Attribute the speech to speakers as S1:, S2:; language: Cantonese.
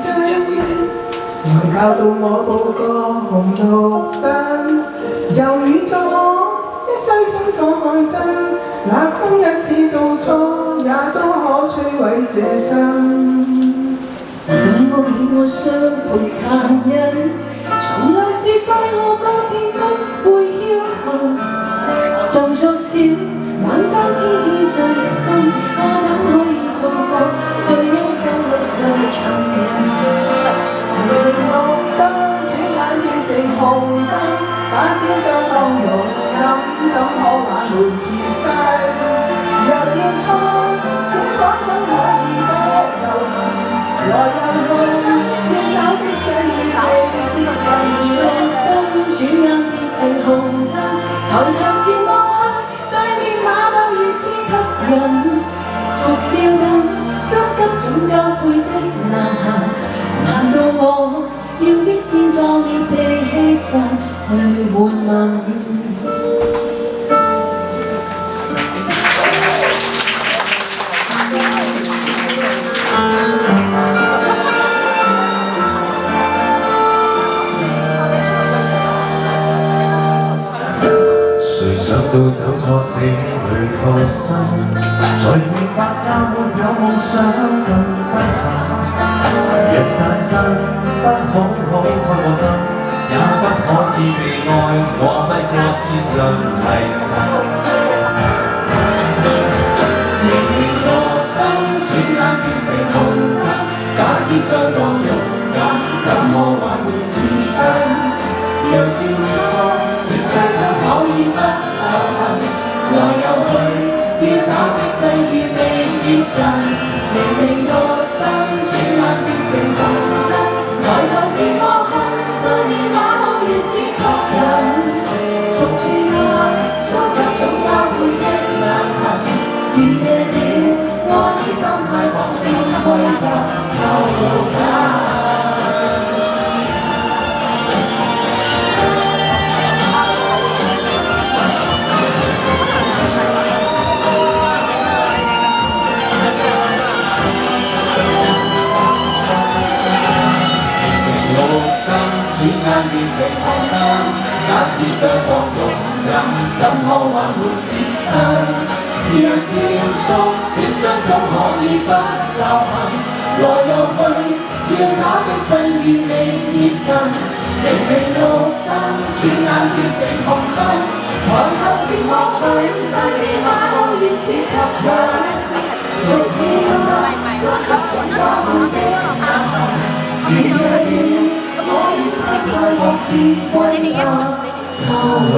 S1: 愛教到我渡過紅綠燈，猶豫作我一雙心所看真，那坤一次做錯，也都可摧毀這生。
S2: 待我與我相伴殘忍，從來是快樂個便不會僥倖，就作小冷淡偏見最深，我怎可以做個最憂傷路上行人？
S1: 綠燈轉眼變成紅燈，把小傷當勇敢，怎可挽回自身？若要錯，選錯怎可以不留痕？來又去，正走的正義被接近。
S2: 綠燈轉眼變成紅燈，抬頭前望去，對面馬路如此吸引。逐秒等，心急總交配的難行，難道我要必先壯烈地犧牲去換吻？
S1: 誰想到走錯死裏逃生，才明白也沒有夢想更不幸。人誕生不好好開過心，也不可以被愛，我不過是盡迷塵。明明綠燈轉眼變成紅燈，假使相當勇敢，怎麼挽回自身？若要錯，損傷怎可以不留痕？來又去，要找的際遇未接近。明明綠燈轉眼變成紅燈，抬頭前望去，對面馬路如此吸引。逐秒心急總交配的難行，如夜了，我已心太狂，變灰白透露假。轉眼變成紅燈，假使相當勇敢，怎可挽回自身？若要錯，損傷怎可以不留痕？來又去，要找的際遇未接近。明明綠燈，轉眼變成紅燈，抬頭前望去，對面馬路如此吸引。逐秒心急總交配的難行，如夜了。我已識太過變歸家，透露。